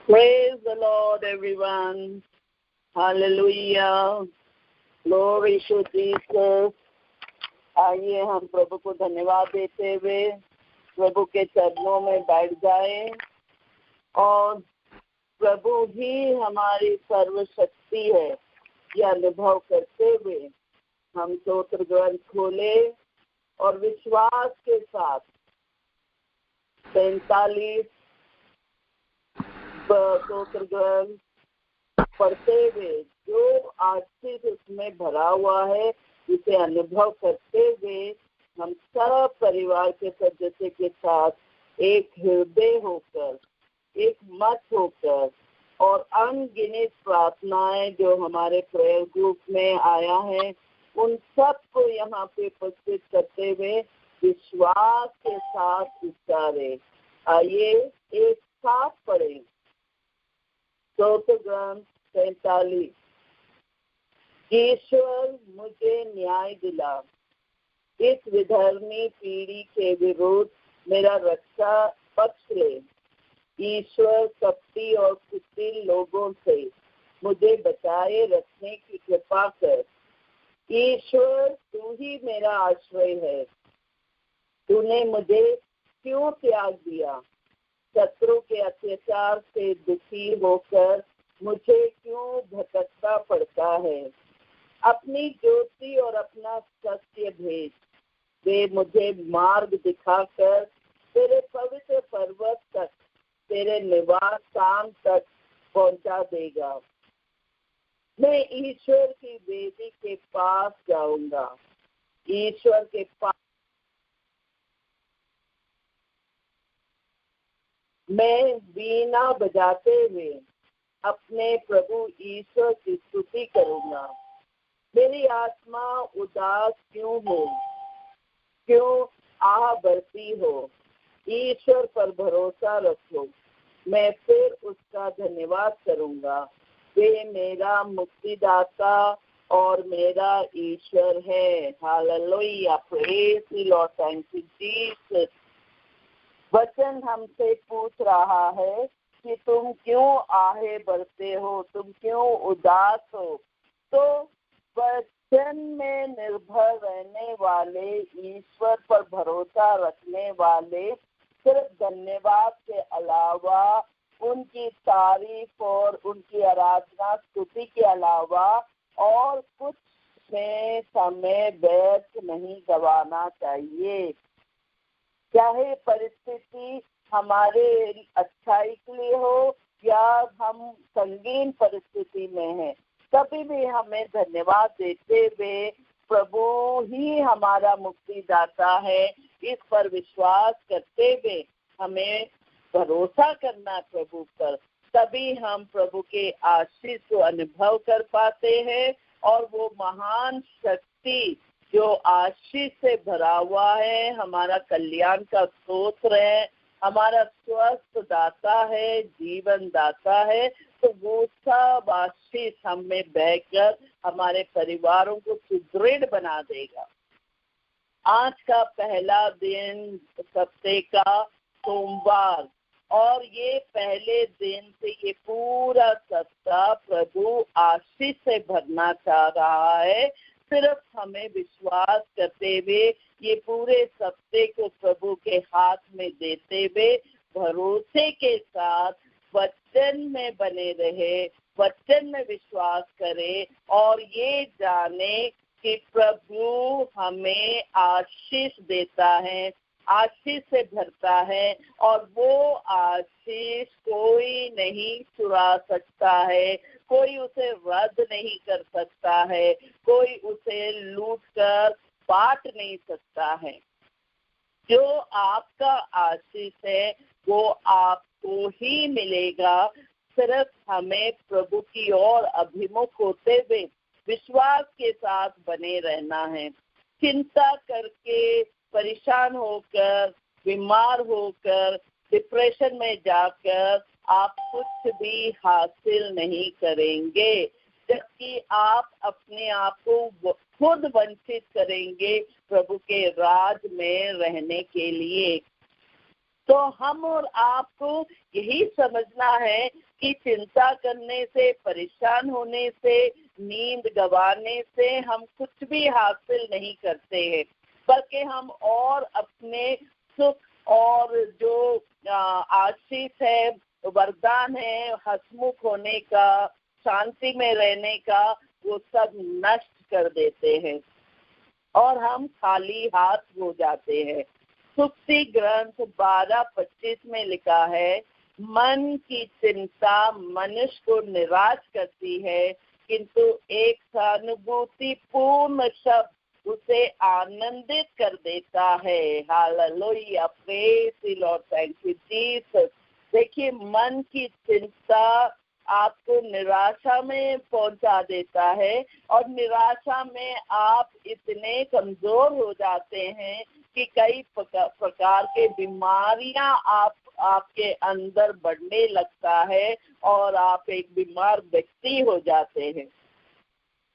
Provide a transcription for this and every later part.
Praise the Lord, everyone. Hallelujah. Glory to Jesus. आइए हम प्रभु को धन्यवाद देते हुए प्रभु के चरणों में बैठ जाएं और प्रभु ही हमारी सर्वशक्ति है यह अनुभव करते हुए हम स्तोत्र ग्रंथ खोले और विश्वास के साथ 45 स्तोत्र ग्रंथ पढ़ते हुए जो आशीष उसमें भरा हुआ है इसे अनुभव करते हुए हम सब परिवार के सदस्य के साथ एक हृदय होकर, एक मत होकर और अनगिनत प्रार्थनाएं जो हमारे प्रेयर ग्रुप में आया है उन सब को यहाँ पे उपस्थित करते हुए विश्वास के साथ उच्चारे। आइए एक साथ पढ़ें स्तोत्र ग्रंथ 45। ईश्वर मुझे न्याय दिला, इस विधर्मी पीढ़ी के विरुद्ध मेरा रक्षा पक्ष ले। ईश्वर कपटी और कुटिल लोगों से मुझे बचाए रखने की कृपा कर। ईश्वर तू ही मेरा आश्रय है, तूने मुझे क्यों त्याग दिया? शत्रु के अत्याचार से दुखी होकर मुझे क्यों भटकता पड़ता है? अपनी ज्योति और अपना सत्य भेज, वे मुझे मार्ग दिखाकर तेरे पवित्र पर्वत तक, तेरे निवास स्थान तक पहुंचा देगा। मैं ईश्वर की वेदी के पास जाऊंगा, ईश्वर के पास मैं वीणा बजाते हुए अपने प्रभु ईश्वर की स्तुति करूंगा। मेरी आत्मा उदास क्यों हो, क्यों आह भरती हो? ईश्वर पर भरोसा रखो, मैं फिर उसका धन्यवाद करूंगा। वे मेरा मुक्तिदाता और मेरा ईश्वर है। Hallelujah, praise the lord, thank you Jesus. वचन हमसे पूछ रहा है कि तुम क्यों आहे भरते हो, तुम क्यों उदास हो? तो वचन में निर्भर रहने वाले, ईश्वर पर भरोसा रखने वाले सिर्फ धन्यवाद के अलावा, उनकी तारीफ और उनकी आराधना स्तुति के अलावा और कुछ में समय व्यर्थ नहीं गंवाना चाहिए। चाहे परिस्थिति हमारे अच्छाई के लिए हो या हम संगीन परिस्थिति में हैं, कभी भी हमें धन्यवाद देते हुए प्रभु ही हमारा मुक्तिदाता है, इस पर विश्वास करते हुए हमें भरोसा करना प्रभु पर, तभी हम प्रभु के आशीष को अनुभव कर पाते हैं और वो महान शक्ति जो आशीष से भरा हुआ है, हमारा कल्याण का स्तोत्र है, हमारा स्वस्थ दाता है, जीवन दाता है, तो वो सब आशीष हम में बहकर हमारे परिवारों को सुदृढ़ बना देगा। आज का पहला दिन हफ्ते का सोमवार और ये पहले दिन से ये पूरा सप्ताह प्रभु आशीष से भरना चाह रहा है। सिर्फ हमें विश्वास करते हुए ये पूरे सप्ते को प्रभु के हाथ में देते हुए भरोसे के साथ वचन में बने रहे, वचन में विश्वास करें और ये जाने कि प्रभु हमें आशीष देता है, आशीष से भरता है और वो आशीष कोई नहीं चुरा सकता है, कोई उसे रद्द नहीं कर सकता है, कोई उसे लूट कर बांट नहीं सकता है। जो आपका आशीष है वो आपको ही मिलेगा। सिर्फ हमें प्रभु की ओर अभिमुख होते हुए विश्वास के साथ बने रहना है। चिंता करके, परेशान होकर, बीमार होकर, डिप्रेशन में जाकर आप कुछ भी हासिल नहीं करेंगे, जबकि आप अपने आप को खुद वंचित करेंगे प्रभु के राज में रहने के लिए। तो हम और आपको यही समझना है की चिंता करने से, परेशान होने से, नींद गंवाने से हम कुछ भी हासिल नहीं करते हैं, बल्कि हम और अपने सुख और जो आशीष है, वरदान है, हंसमुख होने का, शांति में रहने का, वो सब नष्ट कर देते हैं और हम खाली हाथ हो जाते हैं। सुक्ति ग्रंथ 12:25 में लिखा है, मन की चिंता मनुष्य को निराश करती है, किंतु एक सहानुभूति पूर्ण शब्द उसे आनंदित कर देता है। Hallelujah, praise the lord, thank you Jesus. देखिए, मन की चिंता आपको निराशा में पहुंचा देता है और निराशा में आप इतने कमजोर हो जाते हैं कि कई प्रकार के बीमारियां आपके अंदर बढ़ने लगता है और आप एक बीमार व्यक्ति हो जाते हैं।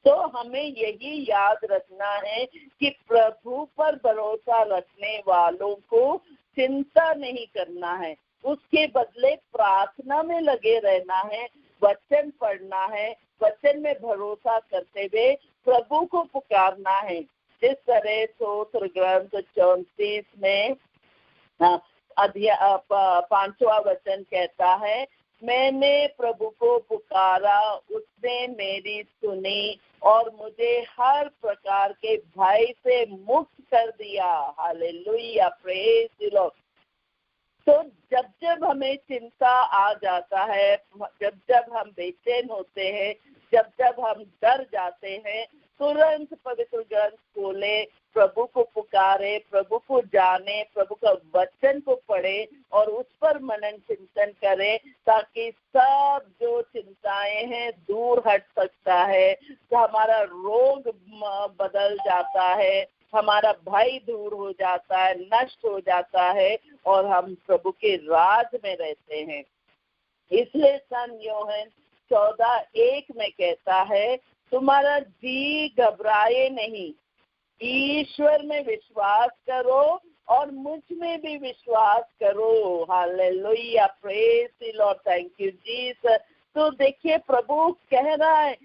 तो हमें यही याद रखना है कि प्रभु पर भरोसा रखने वालों को चिंता नहीं करना है, उसके बदले प्रार्थना में लगे रहना है, वचन पढ़ना है, वचन में भरोसा करते हुए प्रभु को पुकारना है। जिस तरह स्तोत्र ग्रंथ 34 में 5वां वचन कहता है, मैंने प्रभु को पुकारा, उसने मेरी सुनी और मुझे हर प्रकार के भय से मुक्त कर दिया। Hallelujah, praise the Lord. तो जब जब हमें चिंता आ जाता है, जब जब हम बेचैन होते हैं, जब जब हम डर जाते हैं, तुरंत पवित्र ग्रंथ खोले, प्रभु को पुकारे, प्रभु को जाने, प्रभु का वचन को पढ़े और उस पर मनन चिंतन करें, ताकि सब जो चिंताएं हैं दूर हट सकता है, तो हमारा रोग बदल जाता है, हमारा भय दूर हो जाता है, नष्ट हो जाता है और हम प्रभु के राज में रहते हैं। इसलिए सन यूहन्ना 14:1 में कहता है, तुम्हारा जी घबराए नहीं, ईश्वर में विश्वास करो और मुझ में भी विश्वास करो। Hallelujah, praise the lord, thank you Jesus. तो देखिए, प्रभु कह रहा है,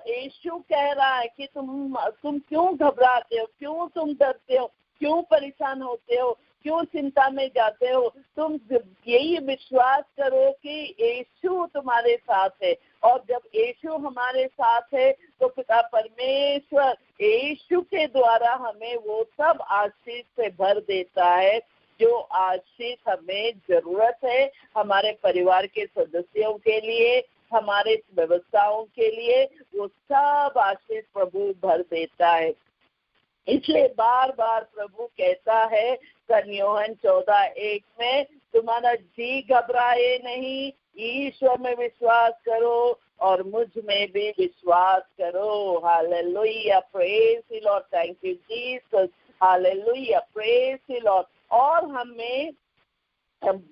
यीशु कह रहा है कि तुम क्यों घबराते हो, क्यों तुम डरते हो, क्यों परेशान होते हो, क्यों चिंता में जाते हो। तुम यही विश्वास करो कि यीशु तुम्हारे साथ है, और जब यीशु हमारे साथ है तो पिता परमेश्वर यीशु के द्वारा हमें वो सब आशीष से भर देता है जो आशीष हमें जरूरत है, हमारे परिवार के सदस्यों के लिए, हमारे व्यवस्थाओं के लिए, वो सब आशीष प्रभु भर देता है। इसलिए बार बार प्रभु कहता है सन यूहन्ना 14:1 में, तुम्हारा जी घबराए नहीं, ईश्वर में विश्वास करो और मुझ में भी विश्वास करो। Hallelujah, praise the lord, thank you Jesus. Hallelujah, praise the Lord. और हमें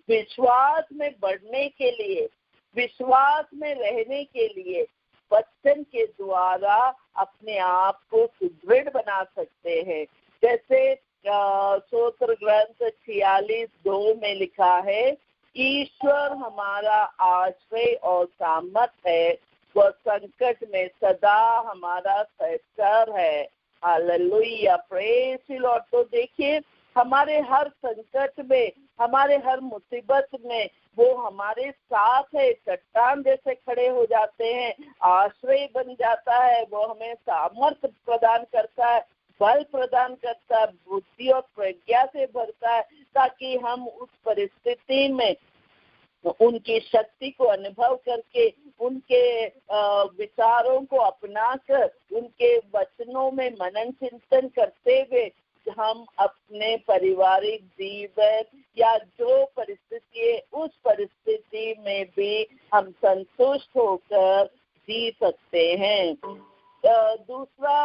विश्वास में बढ़ने के लिए, विश्वास में रहने के लिए वचन के द्वारा अपने आप को सुदृढ़ बना सकते हैं। जैसे स्तोत्र ग्रंथ 46:2 में लिखा है, ईश्वर हमारा आश्रय और सामर्थ है, वह संकट में सदा हमारा सहचर है। Hallelujah, praise the Lord. तो देखिए, हमारे हर संकट में, हमारे हर मुसीबत में वो हमारे साथ है, चट्टान जैसे खड़े हो जाते हैं, आश्रय बन जाता है, वो हमें सामर्थ्य प्रदान करता है, बल प्रदान करता है, बुद्धि और प्रज्ञा से भरता है, ताकि हम उस परिस्थिति में उनकी शक्ति को अनुभव करके, उनके विचारों को अपनाकर, उनके वचनों में मनन चिंतन करते हुए हम अपने पारिवारिक जीवन या जो परिस्थिति है उस परिस्थिति में भी हम संतुष्ट होकर जी सकते हैं। दूसरा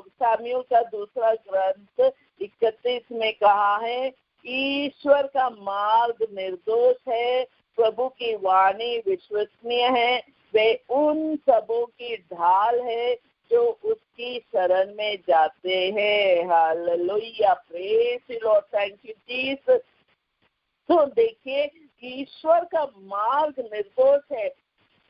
सामुएल का दूसरा ग्रंथ 31 में कहा है, ईश्वर का मार्ग निर्दोष है, प्रभु की वाणी विश्वसनीय है, वे उन सबों की ढाल है जो उसकी शरण में जाते हैं। Hallelujah, praise the lord, thank you Jesus. तो देखिए, ईश्वर का मार्ग निर्दोष है।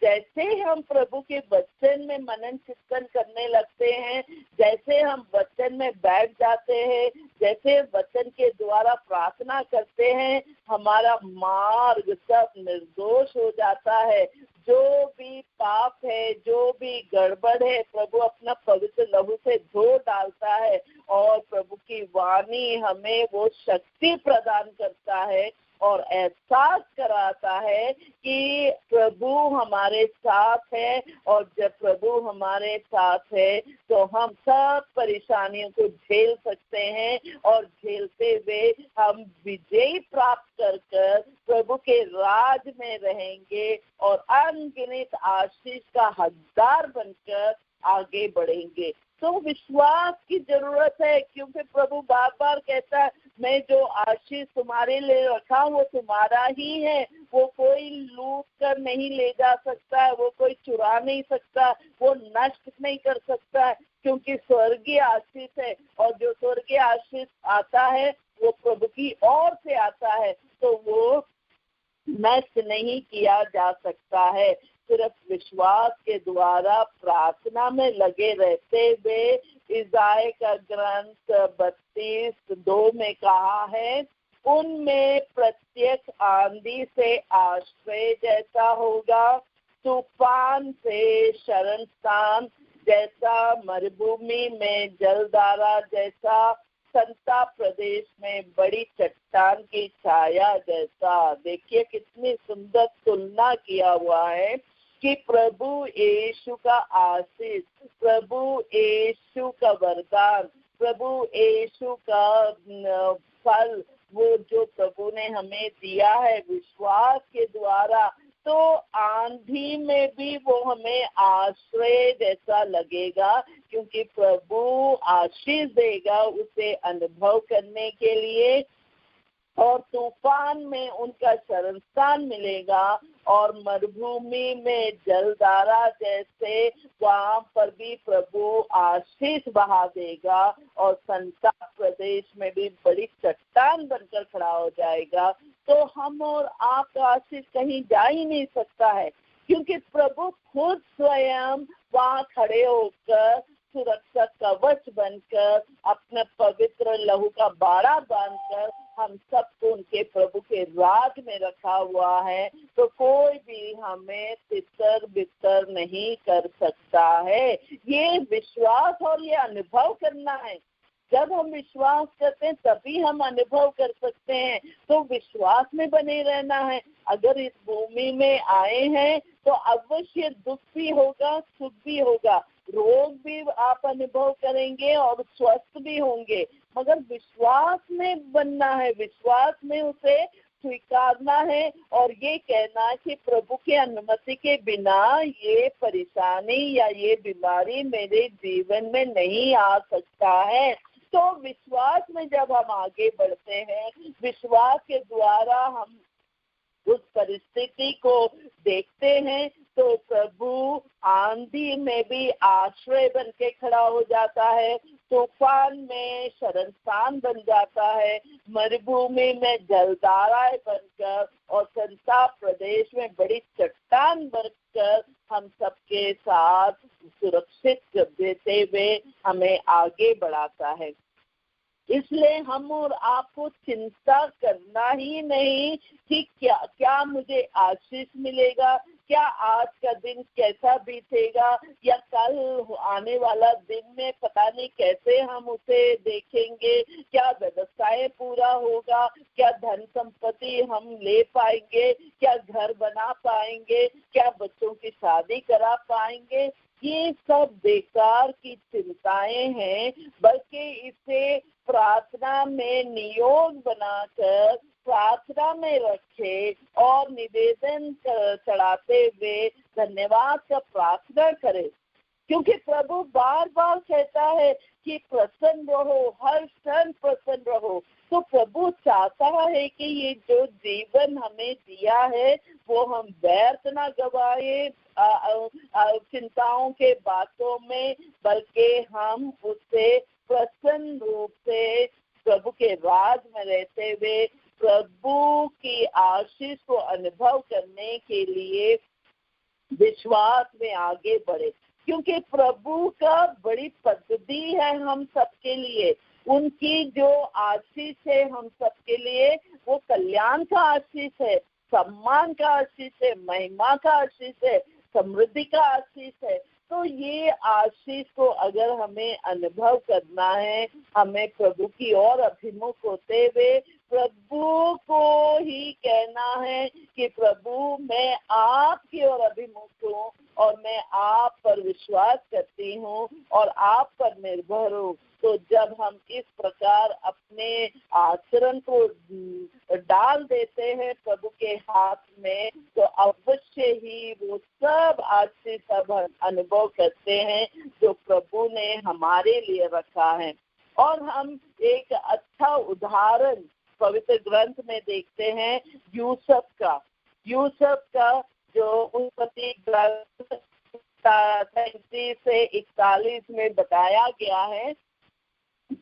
जैसे हम प्रभु के वचन में मनन चिंतन करने लगते हैं, जैसे हम वचन में बैठ जाते हैं, जैसे वचन के द्वारा प्रार्थना करते हैं, हमारा मार्ग सब निर्दोष हो जाता है। जो भी पाप है, जो भी गड़बड़ है, प्रभु अपना पवित्र लहू से धो डालता है और प्रभु की वाणी हमें वो शक्ति प्रदान करता है और एहसास कराता है कि प्रभु हमारे साथ है। और जब प्रभु हमारे साथ है तो हम सब परेशानियों को झेल सकते हैं और झेलते हुए हम विजय प्राप्त कर प्रभु के राज में रहेंगे और अनगिनत आशीष का हकदार बनकर आगे बढ़ेंगे। तो विश्वास की जरूरत है, क्योंकि प्रभु बार बार कहता है, मैं जो आशीष तुम्हारे लिए रखा वो तुम्हारा ही है, वो कोई लूट कर नहीं ले जा सकता है, वो कोई चुरा नहीं सकता, वो नष्ट नहीं कर सकता है, क्योंकि स्वर्गीय आशीष है। और जो स्वर्गीय आशीष आता है वो प्रभु की ओर से आता है, तो वो नष्ट नहीं किया जा सकता है। सिर्फ विश्वास के द्वारा प्रार्थना में लगे रहते हुए इज़ाया का ग्रंथ 32:2 में कहा है, उनमें प्रत्येक आंधी से आश्रय जैसा होगा, तूफान से शरण स्थान जैसा, मरुभूमि में जलधारा जैसा, संता प्रदेश में बड़ी चट्टान की छाया जैसा। देखिए कितनी सुंदर तुलना किया हुआ है कि प्रभु यीशु का आशीष, प्रभु यीशु का वरदान, प्रभु यीशु का फल, वो जो प्रभु ने हमें दिया है विश्वास के द्वारा, तो आंधी में भी वो हमें आश्रय जैसा लगेगा, क्योंकि प्रभु आशीष देगा उसे अनुभव करने के लिए। और तूफान में उनका शरण स्थान मिलेगा और मरुभूमि में जलधारा जैसे वहाँ पर भी प्रभु आशीष बहा देगा और संता प्रदेश में भी बड़ी चट्टान बनकर खड़ा हो जाएगा। तो हम और आपका आशीष कहीं जा ही नहीं सकता है, क्योंकि प्रभु खुद स्वयं वहाँ खड़े होकर सुरक्षा कवच बनकर अपने पवित्र लहू का बाड़ा बांधकर हम सबको उनके प्रभु के राज में रखा हुआ है। तो कोई भी हमें तितर बितर नहीं कर सकता है। ये विश्वास और ये अनुभव करना है। जब हम विश्वास करते हैं तभी हम अनुभव कर सकते हैं। तो विश्वास में बने रहना है। अगर इस भूमि में आए हैं तो अवश्य दुख भी होगा, सुख भी होगा, रोग भी आप अनुभव करेंगे और स्वस्थ भी होंगे, मगर विश्वास में बनना है, विश्वास में उसे स्वीकारना है और ये कहना कि प्रभु के अनुमति के बिना ये परेशानी या ये बीमारी मेरे जीवन में नहीं आ सकता है। तो विश्वास में जब हम आगे बढ़ते हैं, विश्वास के द्वारा हम उस परिस्थिति को देखते हैं, तो प्रभु आंधी में भी आश्रय बन के खड़ा हो जाता है, तूफान में शरण स्थान बन जाता है, मरुभूमि में जलधाराएं बनकर और संता प्रदेश में बड़ी चट्टान बनकर हम सबके साथ सुरक्षित देते हुए हमें आगे बढ़ाता है। इसलिए हम और आपको चिंता करना ही नहीं कि क्या मुझे आशीष मिलेगा, क्या आज का दिन कैसा बीतेगा, या कल आने वाला दिन में पता नहीं कैसे हम उसे देखेंगे, क्या व्यवसाय पूरा होगा, क्या धन संपत्ति हम ले पाएंगे, क्या घर बना पाएंगे, क्या बच्चों की शादी करा पाएंगे। ये सब बेकार की चिंताएं हैं, बल्कि इसे प्रार्थना में नियोग बनाकर प्रार्थना में रखे और निवेदन चढ़ाते हुए धन्यवाद का प्रार्थना करें। क्योंकि प्रभु बार बार कहता है कि प्रसन्न रहो, हर क्षण प्रसन्न रहो। तो प्रभु चाहता है कि ये जो जीवन हमें दिया है वो हम व्यर्थ ना गवाए चिंताओं के बातों में, बल्कि हम उससे प्रसन्न रूप से प्रभु के राज में रहते हुए प्रभु की आशीष को अनुभव करने के लिए विश्वास में आगे बढ़े, क्योंकि प्रभु का बड़ी पद्धति है हम सबके लिए। उनकी जो आशीष है हम सबके लिए, वो कल्याण का आशीष है, सम्मान का आशीष है, महिमा का आशीष है, समृद्धि का आशीष है। तो ये आशीष को अगर हमें अनुभव करना है, हमें प्रभु की ओर अभिमुख होते हुए प्रभु को ही कहना है कि प्रभु मैं आपकी ओर अभिमुख हूँ और मैं आप पर विश्वास करती हूँ और आप पर निर्भर हूँ। तो जब हम इस प्रकार अपने आचरण को डाल देते हैं प्रभु के हाथ में, तो अवश्य ही वो सब आशीष सब अनुभव करते हैं जो प्रभु ने हमारे लिए रखा है। और हम एक अच्छा उदाहरण पवित्र ग्रंथ में देखते हैं यूसुफ का जो उत्पत्ति ग्रंथ 37 से 41 में बताया गया है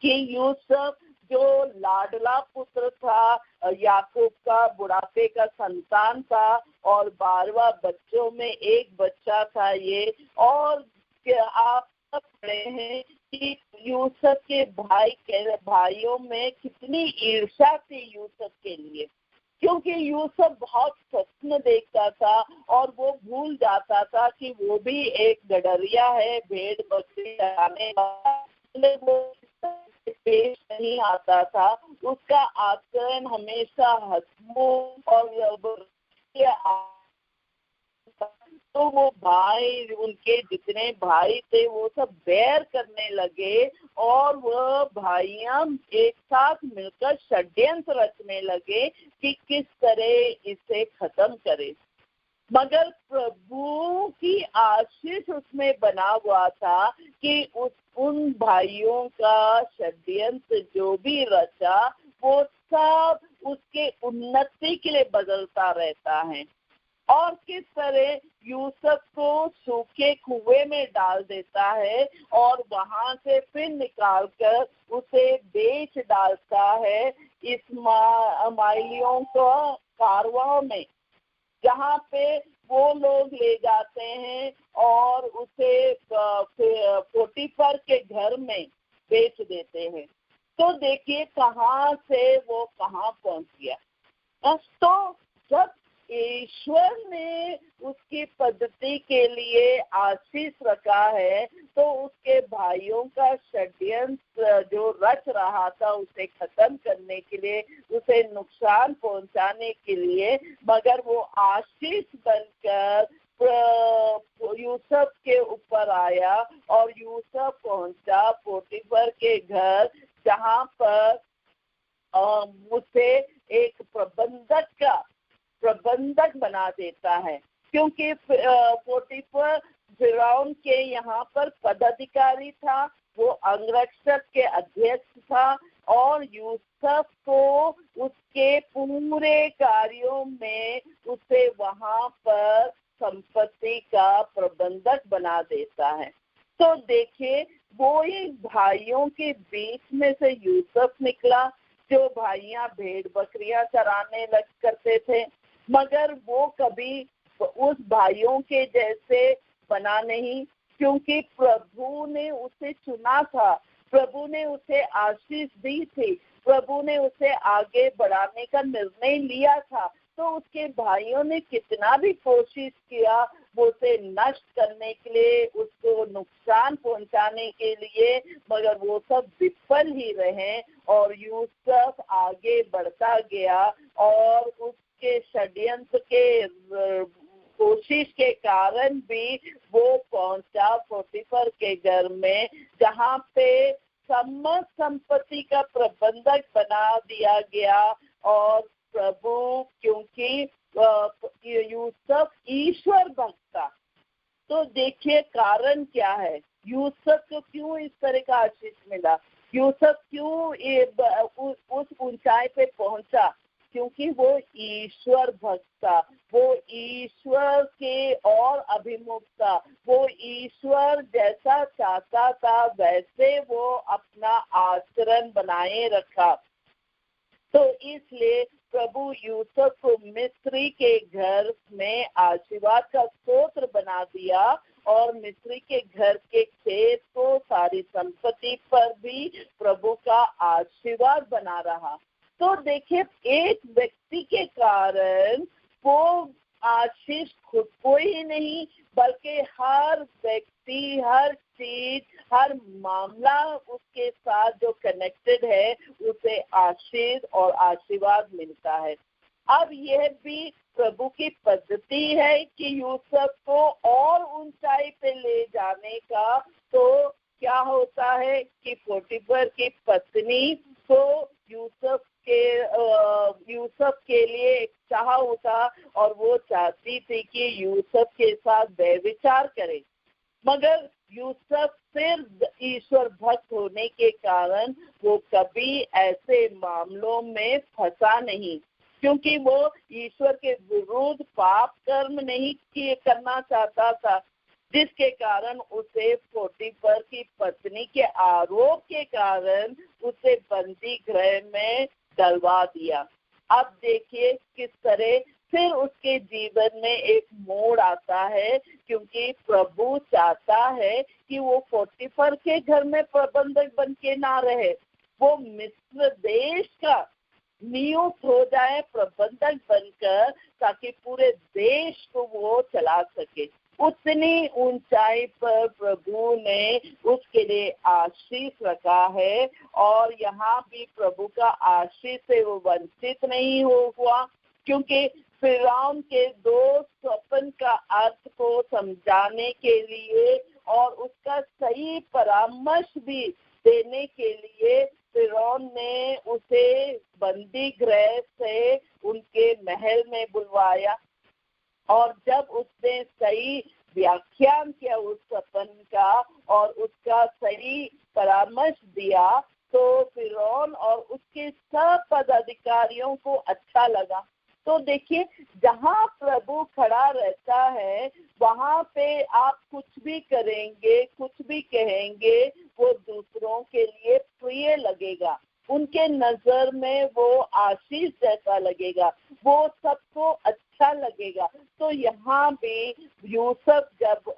कि यूसुफ जो लाडला पुत्र था, याकूब का बुढ़ापे का संतान था और 12 बच्चों में एक बच्चा था ये। और आप सब पढ़े हैं कि यूसुफ के भाइयों में कितनी ईर्ष्या थी यूसुफ के लिए, क्योंकि यूसुफ बहुत स्वप्न देखता था और वो भूल जाता था कि वो भी एक गडरिया है, भेड़ बकरी चराने वाला, वो पेश नहीं आता था। उसका आचरण हमेशा हंसमुख और तो वो भाई, उनके जितने भाई थे वो सब बैर करने लगे और वह भाइयां एक साथ मिलकर षड्यंत्र रचने लगे कि किस तरह इसे खत्म करे। मगर प्रभु की आशीष उसमें बना हुआ था कि उन भाइयों का षड्यंत्र जो भी रचा वो सब उसके उन्नति के लिए बदलता रहता है। और किस तरह यूसुफ को सूखे कुएं में डाल देता है और वहां से फिर निकालकर उसे बेच डालता है इस्माइलियों को कारवां में, जहाँ पे वो लोग ले जाते हैं और उसे पोटीफर के घर में बेच देते हैं। तो देखिए कहाँ से वो कहाँ पहुंच गया। तो जब ईश्वर ने उसकी पद्धति के लिए आशीष रखा है तो उसके भाइयों का षड्यंत्र जो रच रहा था उसे खत्म करने के लिए, उसे नुकसान पहुंचाने के लिए, मगर वो आशीष बनकर यूसुफ के ऊपर आया और यूसुफ पहुंचा पोटीफर के घर, जहाँ पर उसे एक प्रबंधक बना देता है, क्योंकि पोटीफर फिरौन के यहाँ पर पदाधिकारी था, वो अंगरक्षक के अध्यक्ष था और यूसुफ को उसके पूरे कार्यों में उसे वहाँ पर संपत्ति का प्रबंधक बना देता है। तो देखिए वो ही भाइयों के बीच में से यूसुफ निकला, जो भाइयां भेड़ बकरियां चराने लग करते थे, मगर वो कभी उस भाइयों के जैसे बना नहीं, क्योंकि प्रभु ने उसे चुना था, प्रभु ने उसे आशीष दी थी, प्रभु ने उसे आगे बढ़ाने का निर्णय लिया था। तो उसके भाइयों ने कितना भी कोशिश किया वो उसे नष्ट करने के लिए, उसको नुकसान पहुंचाने के लिए, मगर वो सब विफल ही रहे और यूसुफ आगे बढ़ता गया और उसके षड्यंत्र के कोशिश के कारण भी वो पहुंचा पोटीफर के घर में, जहाँ पे समस्त संपत्ति का प्रबंधक बना दिया गया। और प्रभु, क्योंकि यूसुफ ईश्वर भक्त था, तो देखिए कारण क्या है, यूसुफ को क्यों इस तरह का आशीष मिला, यूसुफ क्यों उस ऊंचाई पे पहुंचा, क्योंकि वो ईश्वर भक्त था, वो ईश्वर के और अभिमुख था, वो ईश्वर जैसा चाहता था वैसे वो अपना आचरण बनाए रखा। तो इसलिए प्रभु यूसुफ को मिस्री के घर में आशीर्वाद का स्रोत बना दिया और मिस्री के घर के खेत को, सारी संपत्ति पर भी प्रभु का आशीर्वाद बना रहा। तो देखिए, एक व्यक्ति के कारण वो आशीष खुद को ही नहीं बल्कि हर व्यक्ति, हर चीज, हर मामला उसके साथ जो कनेक्टेड है उसे आशीष और आशीर्वाद मिलता है। अब यह भी प्रभु की पद्धति है कि यूसुफ को और ऊंचाई पे ले जाने का। तो क्या होता है कि पोटीफर की पत्नी को यूसुफ के लिए एक चाह होता और वो चाहती थी कि यूसुफ के साथ व्यभिचार करे, मगर यूसुफ सिर्फ ईश्वर भक्त होने के कारण वो कभी ऐसे मामलों में फंसा नहीं, क्योंकि वो ईश्वर के विरुद्ध पाप कर्म नहीं करना चाहता था, जिसके कारण उसे पोटीफर की पत्नी के आरोप के कारण उसे बंदी गृह में डलवा दिया। अब देखिए किस तरह फिर उसके जीवन में एक मोड़ आता है, क्योंकि प्रभु चाहता है कि वो पोटीफर के घर में प्रबंधक बन के ना रहे, वो मिस्र देश का नियुक्त हो जाए प्रबंधक बनकर, ताकि पूरे देश को वो चला सके। उतनी ऊंचाई पर प्रभु ने उसके लिए आशीष रखा है और यहाँ भी प्रभु का आशीष से वो वंचित नहीं हुआ, क्योंकि फिरौन के 2 स्वप्न का अर्थ को समझाने के लिए और उसका सही परामर्श भी देने के लिए फिरौन ने उसे बंदी गृह से उनके महल में बुलवाया। और जब उसने सही व्याख्यान किया उस स्वप्न का और उसका सही परामर्श दिया, तो फिरौन और उसके सब पदाधिकारियों को अच्छा लगा। तो देखिए, जहाँ प्रभु खड़ा रहता है वहाँ पे आप कुछ भी करेंगे, कुछ भी कहेंगे, वो दूसरों के लिए प्रिय लगेगा, उनके नजर में वो आशीष जैसा लगेगा, वो सबको अच्छा लगेगा। तो यहाँ भी यूसुफ जब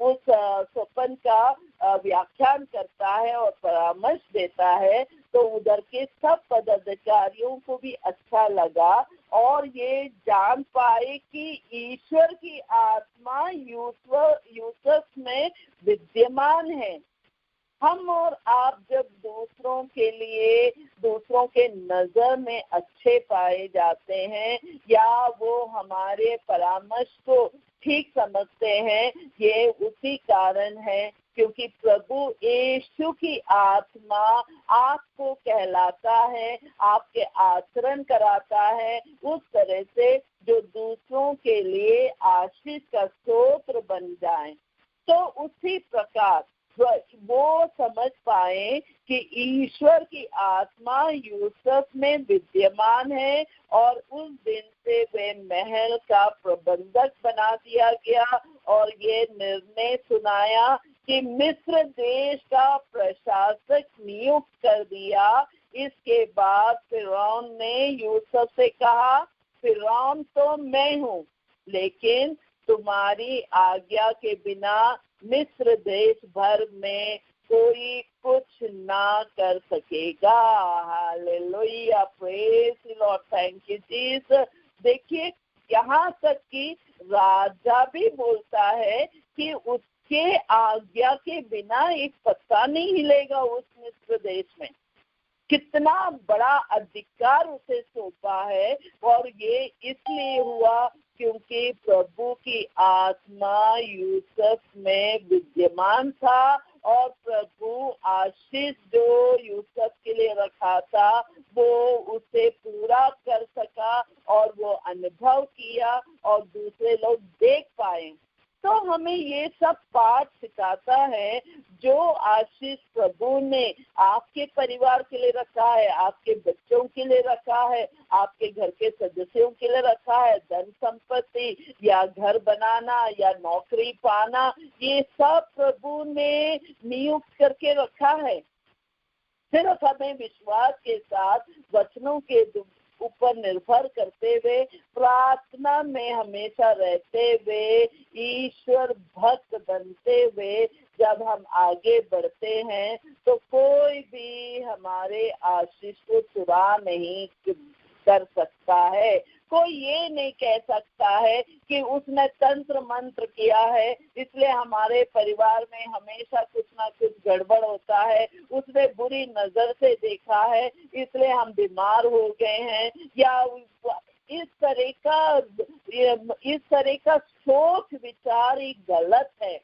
उस स्वप्न का व्याख्यान करता है और परामर्श देता है, तो उधर के सब पदाधिकारियों को भी अच्छा लगा और ये जान पाए कि ईश्वर की आत्मा यूसुफ में विद्यमान है। हम और आप जब दूसरों के लिए, दूसरों के नजर में अच्छे पाए जाते हैं या वो हमारे परामर्श को ठीक समझते हैं, ये उसी कारण है क्योंकि प्रभु यीशु की आत्मा आपको कहलाता है, आपके आचरण कराता है उस तरह से जो दूसरों के लिए आशीष का स्रोत बन जाए। तो उसी प्रकार वो समझ पाए कि ईश्वर की आत्मा यूसुफ में विद्यमान है और उस दिन से वे महल का प्रबंधक बना दिया गया और ये निर्णय सुनाया कि मिस्र देश का प्रशासक नियुक्त कर दिया। इसके बाद फिरौन ने यूसुफ से कहा, फिरौन तो मैं हूँ, लेकिन तुम्हारी आज्ञा के बिना मिस्र देश भर में कोई कुछ ना कर सकेगा। Hallelujah, praise the lord, thank you Jesus. देखिए, यहाँ तक कि राजा भी बोलता है कि उसके आज्ञा के बिना एक पत्ता नहीं हिलेगा उस मिस्र देश में। कितना बड़ा अधिकार उसे सौंपा है और ये इसलिए हुआ क्योंकि प्रभु की आत्मा यूसुफ में विद्यमान था और प्रभु आशीष जो यूसुफ के लिए रखा था वो उसे पूरा कर सका और वो अनुभव किया और दूसरे लोग देख पाए। तो हमें ये सब पाठ सिखाता है जो आशीष प्रभु ने आपके परिवार के लिए रखा है, आपके बच्चों के लिए रखा है, आपके घर के सदस्यों के लिए रखा है, धन संपत्ति या घर बनाना या नौकरी पाना, ये सब प्रभु ने नियुक्त करके रखा है। सिर्फ हमें विश्वास के साथ वचनों के ऊपर निर्भर करते हुए, प्रार्थना में हमेशा रहते हुए, ईश्वर भक्त बनते हुए जब हम आगे बढ़ते हैं तो कोई भी हमारे आशीष को चुरा नहीं कर सकता है। कोई ये नहीं कह सकता है कि उसने तंत्र मंत्र किया है इसलिए हमारे परिवार में हमेशा कुछ ना कुछ गड़बड़ होता है, उसने बुरी नजर से देखा है इसलिए हम बीमार हो गए हैं, या इस तरह का सोच विचार ही गलत है।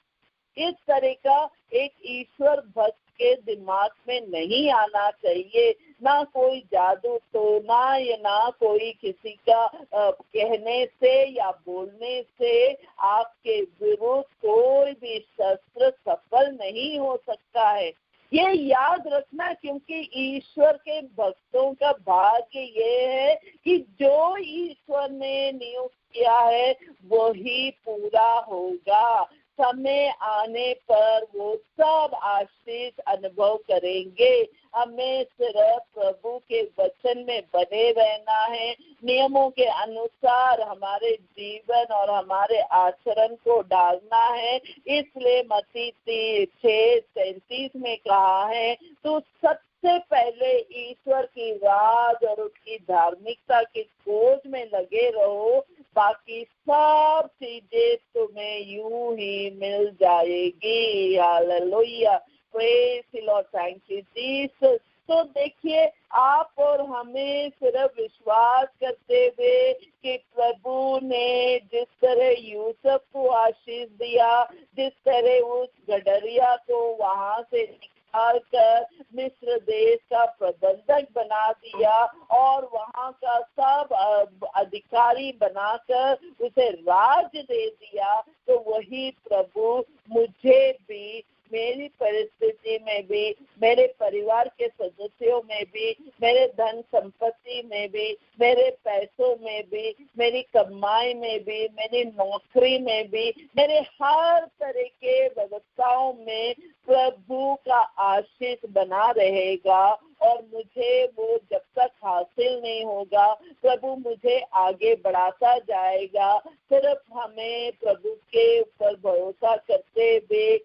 इस तरह का एक ईश्वर भक्त के दिमाग में नहीं आना चाहिए। ना कोई जादू टोना या ना कोई किसी का कहने से या बोलने से आपके विरुद्ध कोई भी शस्त्र सफल नहीं हो सकता है। ये याद रखना, क्योंकि ईश्वर के भक्तों का भाग्य ये है कि जो ईश्वर ने नियुक्त किया है वही पूरा होगा। समय आने पर वो सब आशीष अनुभव करेंगे। हमें सिर्फ प्रभु के वचन में बने रहना है, नियमों के अनुसार हमारे जीवन और हमारे आचरण को डालना है। इसलिए मत्ती 6:37 में कहा है, तो सबसे पहले ईश्वर की राज और उसकी धार्मिकता की खोज में लगे रहो, बाकी सब चीजें तुम्हें यूं ही मिल जाएगी। Hallelujah, praise the lord, thank you Jesus. तो देखिए, आप और हमें सिर्फ विश्वास करते हुए कि प्रभु ने जिस तरह यूसुफ को आशीष दिया, जिस तरह उस गडरिया को वहां से कर मिस्र देश का प्रबंधक बना दिया और वहाँ का सब अधिकारी बनाकर उसे राज्य दे दिया, तो वही प्रभु मुझे भी, मेरी परिस्थिति में भी, मेरे परिवार के सदस्यों में भी, मेरे धन संपत्ति में भी, मेरे पैसों में भी, मेरी कमाई में भी, मेरी नौकरी में भी, मेरे हर तरह के व्यवस्थाओं में प्रभु का आशीष बना रहेगा। और मुझे वो जब तक हासिल नहीं होगा, प्रभु मुझे आगे बढ़ाता जाएगा। सिर्फ हमें प्रभु के ऊपर भरोसा करते हुए,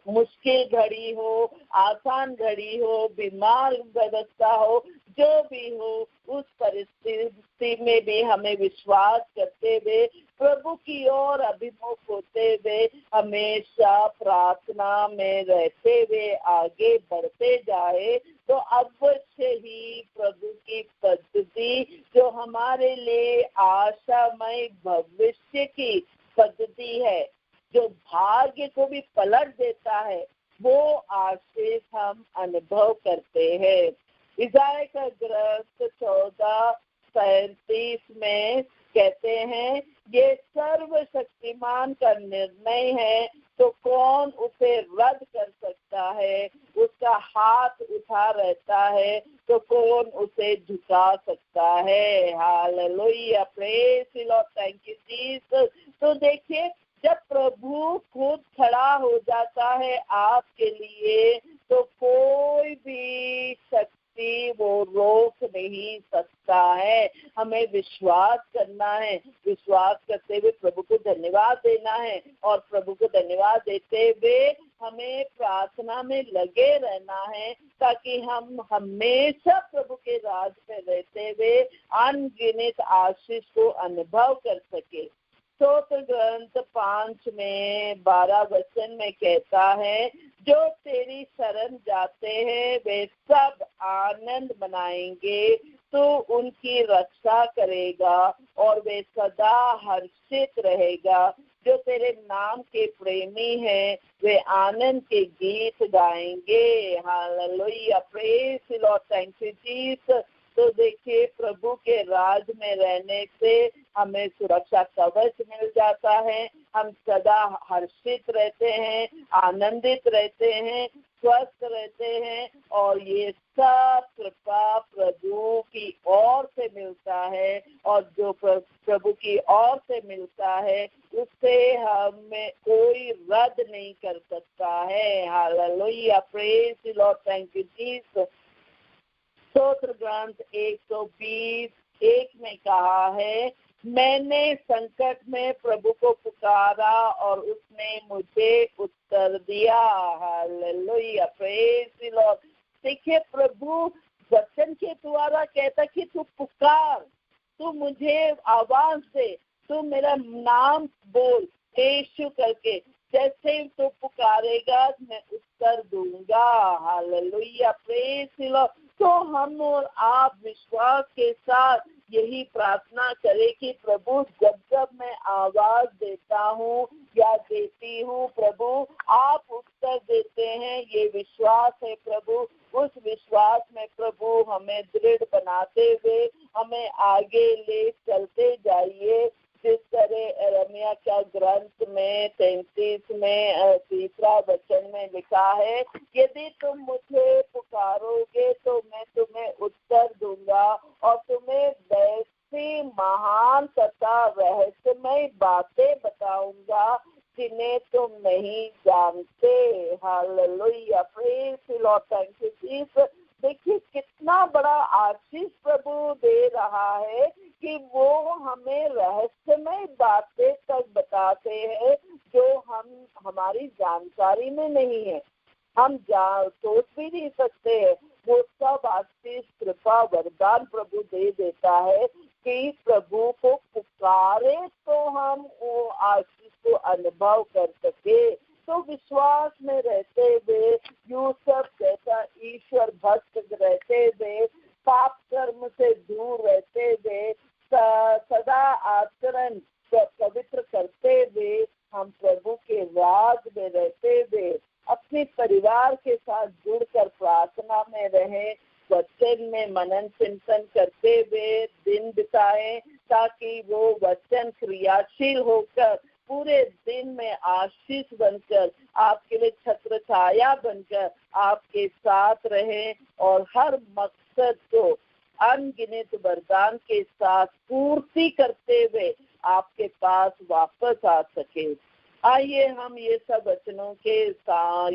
मुश्किल घड़ी हो, आसान घड़ी हो, बीमार व्यवस्था हो, जो भी हो, उस परिस्थिति में भी हमें विश्वास करते हुए, प्रभु की ओर अभिमुख होते हुए, हमेशा प्रार्थना में रहते हुए आगे बढ़ते जाए, तो अवश्य ही प्रभु की पद्धति, जो हमारे लिए आशामय भविष्य की पद्धति है, जो भाग्य को भी पलट देता है, वो आशीष हम अनुभव करते हैं। इज़ाया का ग्रंथ 14:37 में कहते हैं, ये सर्वशक्तिमान का निर्णय है तो कौन उसे रद्द कर सकता है, उसका हाथ उठा रहता है तो कौन उसे झुका सकता है। Hallelujah, praise the lord, thank you Jesus. तो देखिए, जब प्रभु खुद खड़ा हो जाता है आपके लिए, तो कोई भी शक्ति वो रोक नहीं सकता है। हमें विश्वास करना है, विश्वास करते हुए प्रभु को धन्यवाद देना है, और प्रभु को धन्यवाद देते हुए हमें प्रार्थना में लगे रहना है, ताकि हम हमेशा प्रभु के राज में रहते हुए अनगिनत आशीष को अनुभव कर सके। स्तोत्र ग्रंथ 5:12 में कहता है, जो तेरी शरण जाते हैं वे सब आनंद मनाएंगे, तो उनकी रक्षा करेगा और वे सदा हर्षित रहेगा। जो तेरे नाम के प्रेमी हैं वे आनंद के गीत गाएंगे। Hallelujah, praise the lord, thank you Jesus. तो देखिए, प्रभु के राज में रहने से हमें सुरक्षा कवच मिल जाता है, हम सदा हर्षित रहते हैं, आनंदित रहते हैं, स्वस्थ रहते हैं, और ये सब कृपा प्रभु की ओर से मिलता है। और जो प्रभु की ओर से मिलता है उससे हमें कोई रद्द नहीं कर सकता है। Hallelujah, praise the lord, thank you Jesus. स्तोत्र ग्रंथ 120:1 में कहा है, मैंने संकट में प्रभु को पुकारा और उसने मुझे उत्तर दिया। Hallelujah, praise the Lord. देखिए, प्रभु वचन के द्वारा कहता कि तू पुकार, तू मुझे आवाज दे, तू मेरा नाम बोल यीशु करके, जैसे तू पुकारेगा मैं उत्तर दूंगा। Hallelujah, praise the Lord. तो हम और आप विश्वास के साथ यही प्रार्थना करें कि प्रभु जब जब मैं आवाज देता हूँ या देती हूँ, प्रभु आप उत्तर देते हैं, ये विश्वास है प्रभु। उस विश्वास में प्रभु हमें दृढ़ बनाते हुए हमें आगे ले चलते जाइए। जिस तरह यिर्मयाह का ग्रंथ में 33 में 3 वचन में लिखा है, यदि तुम मुझे पुकारोगे तो मैं तुम्हें उत्तर दूंगा और तुम्हें वैसी महान तथा रहस्यमय बातें बताऊंगा जिन्हें तुम नहीं जानते। Hallelujah, praise the lord, thank you Jesus. देखिए कितना बड़ा आशीष प्रभु दे रहा है कि वो हमें रहस्यमय बातें तक बताते हैं जो हम हमारी जानकारी में नहीं है, हम सोच भी नहीं सकते हैं। वो सब आशीष कृपा वरदान प्रभु दे देता है कि प्रभु को पुकारे तो हम वो आशीष को अनुभव कर सके। तो विश्वास में रहते हुए, यूसुफ जैसा ईश्वर भक्त रहते हुए, पाप कर्म से दूर रहते हुए, सदा आचरण पवित्र करते हुए, हम प्रभु के राज में रहते हुए अपने परिवार के साथ जुड़कर प्रार्थना में रहें, वचन में मनन चिंतन करते हुए दिन बिताएं, ताकि वो वचन क्रियाशील होकर पूरे दिन में आशीष बनकर आपके लिए छत्र छाया बनकर आपके साथ रहे और हर मकसद को अनगिनत वरदान के साथ पूर्ति करते हुए आपके पास वापस आ सके। आइए हम ये सब वचनों के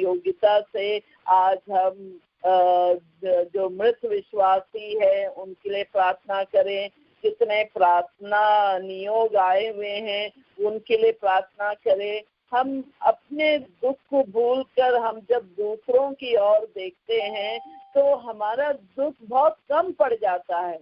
योग्यता से आज हम जो मृत विश्वासी है उनके लिए प्रार्थना करें। जितने प्रार्थना नियोग आए हुए हैं उनके लिए प्रार्थना करें। हम अपने दुख को भूलकर हम जब दूसरों की ओर देखते हैं तो हमारा दुख बहुत कम पड़ जाता है,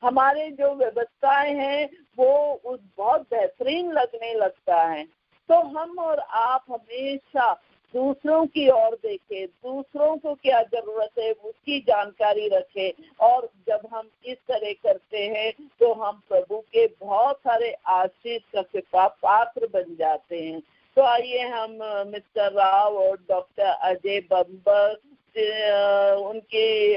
हमारे जो व्यवस्थाएं हैं वो बहुत बेहतरीन लगने लगता है। तो हम और आप हमेशा दूसरों की ओर देखें, दूसरों को क्या जरूरत है उसकी जानकारी रखें, और जब हम इस तरह करते हैं तो हम प्रभु के बहुत सारे आशीष का कृपा पात्र बन जाते हैं। तो आइए हम मिस्टर राव और डॉक्टर अजय बम्बर उनकी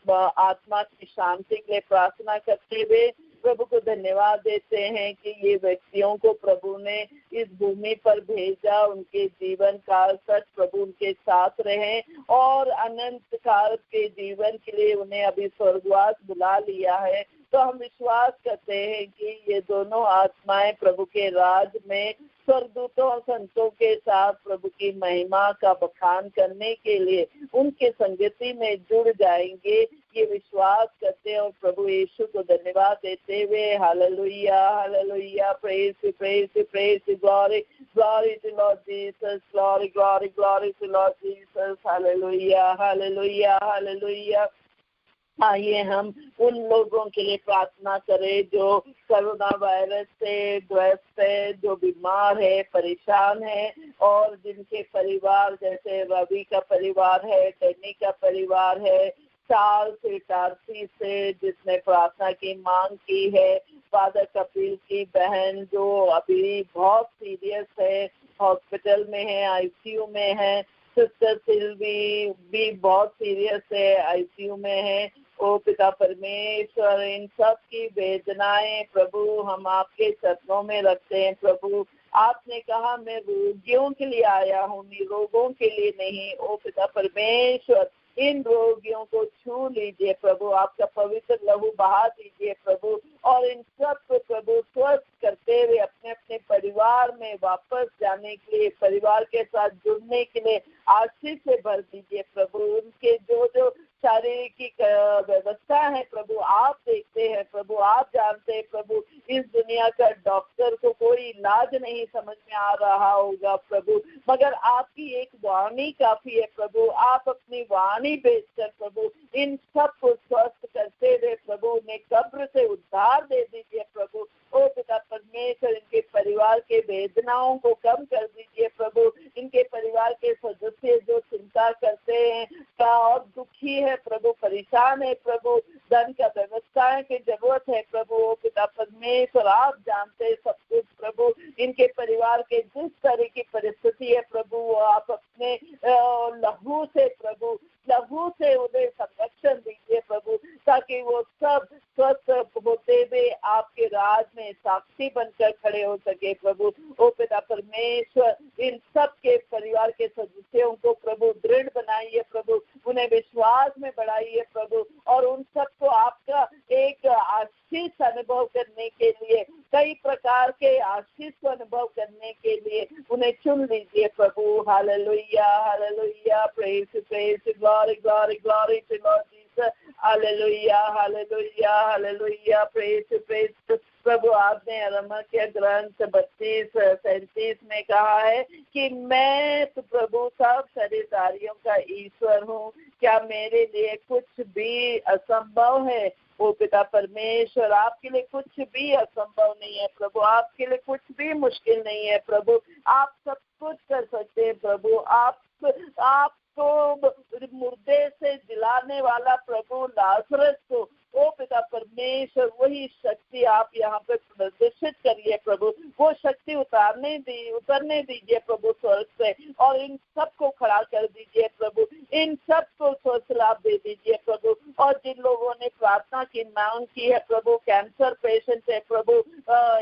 आत्मा की शांति के लिए प्रार्थना करते हुए प्रभु को धन्यवाद देते हैं कि ये व्यक्तियों को प्रभु ने इस भूमि पर भेजा, उनके जीवन काल तक प्रभु उनके साथ रहे और अनंत काल के जीवन के लिए उन्हें अभी स्वर्गवास बुला लिया है। तो हम विश्वास करते हैं कि ये दोनों आत्माएं प्रभु के राज में स्वर्गदूतों और संतों के साथ प्रभु की महिमा का बखान करने के लिए उनके संगति में जुड़ जाएंगे, ये विश्वास करते हैं और प्रभु यीशु को धन्यवाद देते हुए hallelujah hallelujah, praise praise praise, glory glory to Lord Jesus, glory glory glory to Lord Jesus, hallelujah hallelujah hallelujah. आइए हम उन लोगों के लिए प्रार्थना करें जो कोरोना वायरस से ग्रस्त है, जो बीमार है, परेशान है, और जिनके परिवार जैसे रवि का परिवार है, टैनी का परिवार है, साल से टारसी से जिसने प्रार्थना की मांग की है, फादर कपिल की बहन जो अभी बहुत सीरियस है, हॉस्पिटल में है, आईसीयू में है, सिस्टर सिल्वी भी बहुत सीरियस है, आईसीयू में है। ओ पिता परमेश्वर, इन सब की वेदनाएं प्रभु हम आपके चरणों में रखते हैं। प्रभु आपने कहा मैं रोगियों के लिए आया हूँ, निरोगों के लिए नहीं। ओ पिता परमेश्वर, इन रोगियों को छू लीजिए प्रभु, आपका पवित्र लहू बहा दीजिए प्रभु, और इन सब को प्रभु स्वस्थ करते हुए अपने अपने परिवार में वापस जाने के लिए, परिवार के साथ जुड़ने के लिए आशीष से भर दीजिए प्रभु। उनके जो जो शारीरिक व्यवस्था है प्रभु आप देखते हैं प्रभु, आप जानते हैं प्रभु। इस दुनिया का डॉक्टर को कोई इलाज नहीं समझ में आ रहा होगा प्रभु, मगर आपकी एक वाणी काफी है प्रभु। आप अपनी वाणी भेजकर प्रभु इन सब को स्वस्थ करते हुए प्रभु उन्हें कब्र से उद्धार दे दीजिए प्रभु। ओ पिता परमेश्वर, इनके परिवार के वेदनाओं को कम कर दीजिए प्रभु। इनके परिवार के सदस्य जो चिंता करते हैं और दुखी है प्रभु, परेशान है प्रभु, धन का व्यवस्था की जरूरत है प्रभु। ओ पिता परमेश्वर, आप जानते हैं सब कुछ प्रभु। इनके परिवार के जिस तरह की परिस्थिति है प्रभु, वो आप अपने लहू से प्रभु, लहू से उन्हें संरक्षण दीजिए प्रभु, ताकि वो सब स्वस्थ होते हुए आपके राज में साक्षी बनकर खड़े हो सके प्रभु। ओ पिता परमेश्वर, इन सब के परिवार के सदस्यों को प्रभु दृढ़ बनाइए प्रभु, उन्हें विश्वास में बढ़ाइए प्रभु, और उन सबको आपका एक आशीष अनुभव करने के लिए, कई प्रकार के आशीष को अनुभव करने के लिए उन्हें चुन लीजिए प्रभु। Hallelujah, hallelujah, praise praise, glory glory glory to Lord Jesus. Hallelujah, hallelujah, hallelujah, praise praise. प्रभु आपने यिर्मयाह के ग्रंथ 32:37 में कहा है कि मैं तो प्रभु सब शरीरधारियों का ईश्वर हूँ, क्या मेरे लिए कुछ भी असंभव है? ओ पिता परमेश्वर, आपके लिए कुछ भी असंभव नहीं है प्रभु, आपके लिए कुछ भी मुश्किल नहीं है प्रभु, आप सब कुछ कर सकते हैं प्रभु। आपको मुर्दे से जिलाने वाला प्रभु लाजरस को, ओ पिता परमेश्वर, वही शक्ति आप यहाँ पे प्रदर्शित करिए प्रभु, वो शक्ति उतरने दीजिए प्रभु स्वर्ग से, और इन सबको खड़ा कर दीजिए प्रभु, इन सबको स्वस्थ लाभ दे दीजिए प्रभु। और जिन लोगों ने प्रार्थना की मांग की है प्रभु, कैंसर पेशेंट है प्रभु,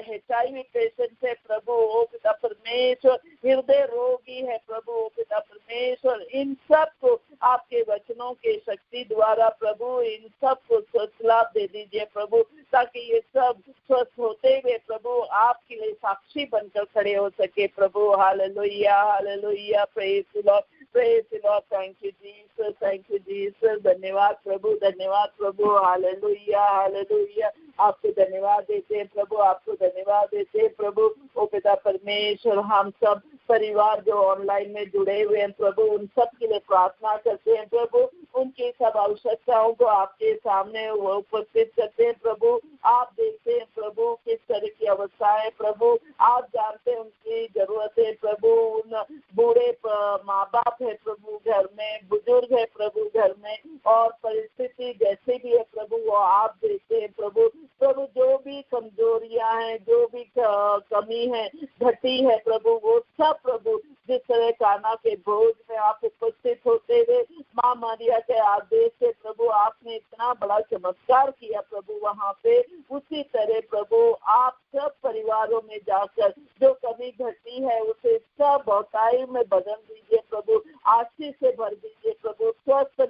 HIV पेशेंट है प्रभु, ओ पिता परमेश्वर, हृदय रोगी है प्रभु, ओ पिता परमेश्वर, इन सबको आपके वचनों के शक्ति द्वारा प्रभु इन सबको स्वस्थ लाभ दे दीजिए प्रभु, ताकि ये सब स्वस्थ होते हुए प्रभु आपके लिए साक्षी बनकर खड़े हो सके प्रभु। Hallelujah, hallelujah, praise the lord, praise the lord, thank you Jesus, thank you Jesus, धन्यवाद प्रभु, धन्यवाद प्रभु। हालेलुया, हालेलुया, आपको धन्यवाद देते हैं प्रभु, आपको धन्यवाद देते हैं प्रभु। ओ पिता परमेश्वर, हम सब परिवार जो ऑनलाइन में जुड़े हुए हैं प्रभु, उन सब के लिए प्रार्थना करते हैं प्रभु, उनकी सब आवश्यकताओं को आपके सामने उपस्थित करते हैं प्रभु। आप देखते हैं प्रभु किस तरह की अवस्था है प्रभु, आप जानते हैं उनकी जरूरत है प्रभु। उन बूढ़े माँ बाप है प्रभु घर में, बुजुर्ग है प्रभु घर में, और परिस्थिति जैसे भी है प्रभु वो आप देखते हैं प्रभु। प्रभु जो भी कमजोरियां हैं, जो भी कमी है, घटी है प्रभु, वो सब प्रभु जिस तरह काना के भोज में आप उपस्थित होते हुए माँ मरिया के आदेश से प्रभु आपने इतना बड़ा चमत्कार किया प्रभु वहाँ पे, उसी तरह प्रभु आप सब परिवारों में जाकर जो कमी घटी है उसे सब बहुताई में बदल दीजिए प्रभु, आशीष से भर दीजिए प्रभु, स्वस्थ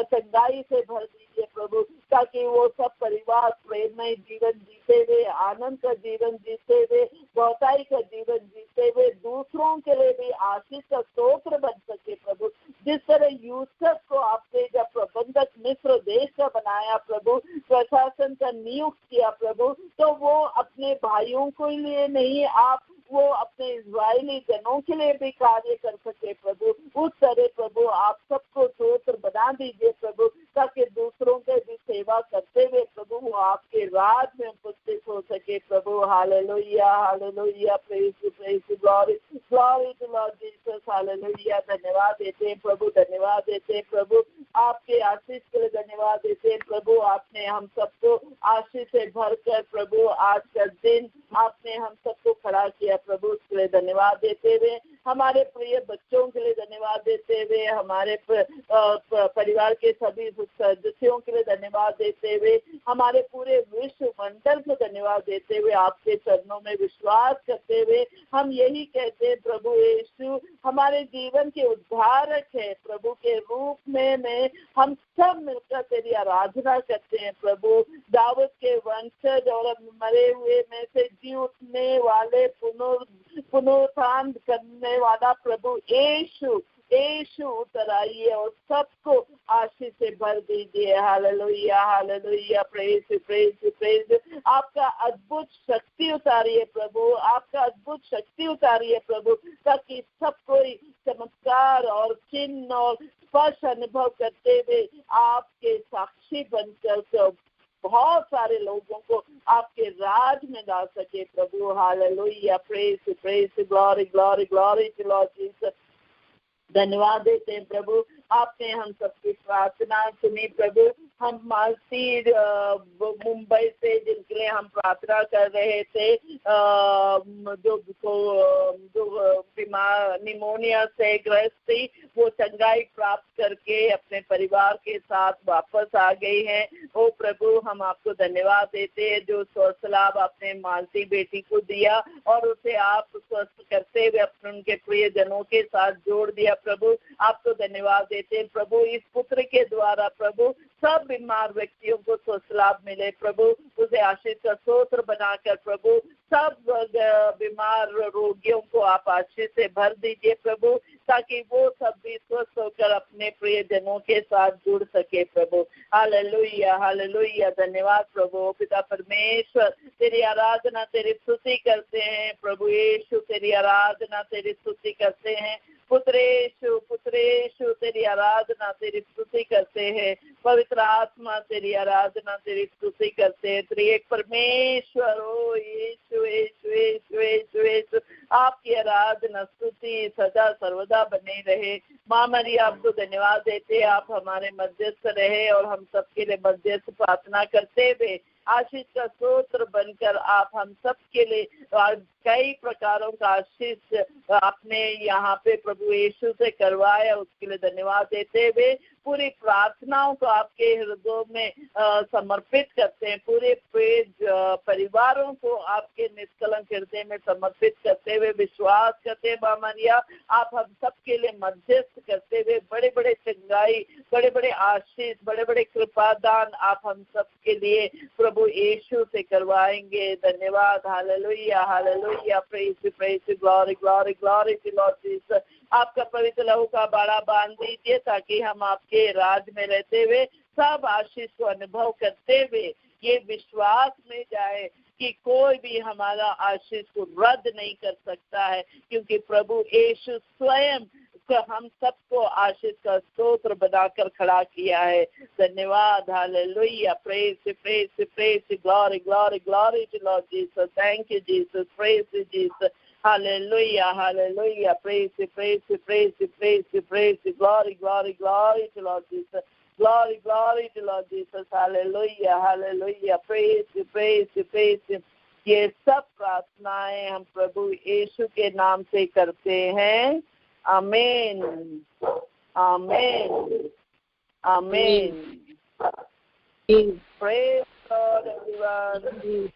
चंगाई से भर दीजिए प्रभु, ताकि वो सब परिवार प्रेममय जीवन जीते हुए, आनंद का जीवन जीते हुए, बहुताई का जीवन जीते हुए दूसरों के लिए भी आशीष का स्रोत बन सके प्रभु। जिस तरह यूसुफ को आपने जब प्रबंधक मिस्र देश का बनाया प्रभु, प्रशासन का नियुक्त किया प्रभु, तो वो अपने भाइयों के लिए नहीं, आप वो अपने इस्राएली जनों के लिए भी कार्य कर सके प्रभु। उस तरह प्रभु आप सबको स्रोत बना दीजिए प्रभु, ताकि दूसरों के भी सेवा करते हुए प्रभु वो आपके राज में उपस्थित हो सके प्रभु। Hallelujah, hallelujah, praise praise, glory glory to Lord Jesus. Hallelujah, धन्यवाद देते हैं प्रभु, धन्यवाद देते हैं प्रभु, आपके आशीष के लिए धन्यवाद देते हैं प्रभु। आपने हम सबको आशीष से भरकर प्रभु आज का दिन आपने हम सबको खड़ा किया प्रभु, उसके लिए धन्यवाद देते हुए, हमारे प्रिय बच्चों के लिए धन्यवाद देते हुए, हमारे परिवार के सभी सदस्यों के लिए धन्यवाद देते हुए, हमारे पूरे विश्व मंडल को धन्यवाद देते हुए, आपके चरणों में विश्वास करते हुए हम यही कहते हैं प्रभु यीशु, हमारे जीवन के उद्धारक है प्रभु के रूप में हम सब मिलकर तेरी आराधना करते हैं प्रभु। दाऊद के वंशज और मरे हुए में से जी उठने वाले पुनरुत्थान करने वाला प्रभु यीशु उतर आइए और सबको आशीष से भर दीजिए। Hallelujah hallelujah, praise praise praise. आपका अद्भुत शक्ति उतारिए प्रभु, आपका अद्भुत शक्ति उतारिए प्रभु, ताकि सब कोई चमत्कार और चिन्ह और स्पर्श अनुभव करते हुए आपके साक्षी बनकर बहुत सारे लोगों को आपके राज में डाल सके प्रभु। Hallelujah, praise praise, glory glory glory to Lord Jesus. धन्यवाद देते हैं प्रभु, आपने हम सबकी प्रार्थना सुनी प्रभु। हम मालती मुंबई से जिनके लिए हम प्रार्थना कर रहे थे, जो बीमार निमोनिया से ग्रस्त थी, वो चंगाई प्राप्त करके अपने परिवार के साथ वापस आ गई हैं। ओ प्रभु, हम आपको धन्यवाद देते हैं जो स्वस्थ लाभ आपने मालती बेटी को दिया और उसे आप स्वस्थ करते हुए अपने उनके प्रिय जनों के साथ जोड़ दिया प्रभु। आपको धन्यवाद देते हैं प्रभु, इस पुत्र के द्वारा प्रभु सब बीमार व्यक्तियों को स्वस्थ लाभ मिले प्रभु। उसे आशीष का स्तोत्र बनाकर प्रभु सब बीमार रोगियों को आप आशीष से भर दीजिए प्रभु, ताकि वो सब भी स्वस्थ होकर अपने प्रिय जनों के साथ जुड़ सके प्रभु। हालेलुया हालेलुया, धन्यवाद प्रभु। पिता परमेश्वर, तेरी आराधना तेरी स्तुति करते हैं प्रभु यीशु, तेरी आराधना तेरी स्तुति करते हैं पुत्रेशु पुत्रेशु, तेरी आराधना तेरी स्तुति करते हैं। पवित्र आत्मा तेरी आराधना तेरी स्तुति करते हैं। त्रिएक परमेश्वर ओ यीशु यीशु यीशु यीशु यीशु, आपकी आराधना स्तुति सदा सर्वदा बनी रहे। माँ मरिया, आपको धन्यवाद देते, आप हमारे मध्यस्थ रहे और हम सबके लिए मध्यस्थ प्रार्थना करते हुए आशीष का स्तोत्र बनकर आप हम सब के लिए कई प्रकारों का आशीष आपने यहाँ पे प्रभु यीशु से करवाया, उसके लिए धन्यवाद देते हुए पूरी प्रार्थनाओं को आपके हृदयों में समर्पित करते हैं। पूरे परिवारों को आपके निष्कलंक हृदय में समर्पित करते हुए विश्वास करते हैं माँ मरिया, आप हम सब के लिए मध्यस्थ करते हुए बड़े बड़े चंगाई, बड़े बड़े आशीष, बड़े बड़े कृपादान आप हम सब के लिए प्रभु यीशु से करवाएंगे। धन्यवाद। Hallelujah hallelujah, praise praise, glory glory glory to Lord Jesus. आपका पवित्र लहू का बाड़ा बांध दीजिए ताकि हम आपके राज में रहते हुए सब आशीष को अनुभव करते हुए ये विश्वास में जाए कि कोई भी हमारा आशीष को रद्द नहीं कर सकता है, क्योंकि प्रभु यीशु स्वयं हम सबको आशीष का स्तोत्र बनाकर खड़ा किया है। धन्यवाद। Hallelujah, praise praise praise, glory glory glory to Lord Jesus. Thank you Jesus, praise Jesus. Hallelujah, hallelujah, praise, praise, praise, praise, praise, glory, glory, glory to Lord Jesus. Glory, glory to Lord Jesus. Hallelujah, hallelujah, praise, praise, praise. ये सब प्रार्थनाएं हम प्रभु यीशु के नाम से करते हैं। आमीन, आमीन, आमीन। Praise God, everyone.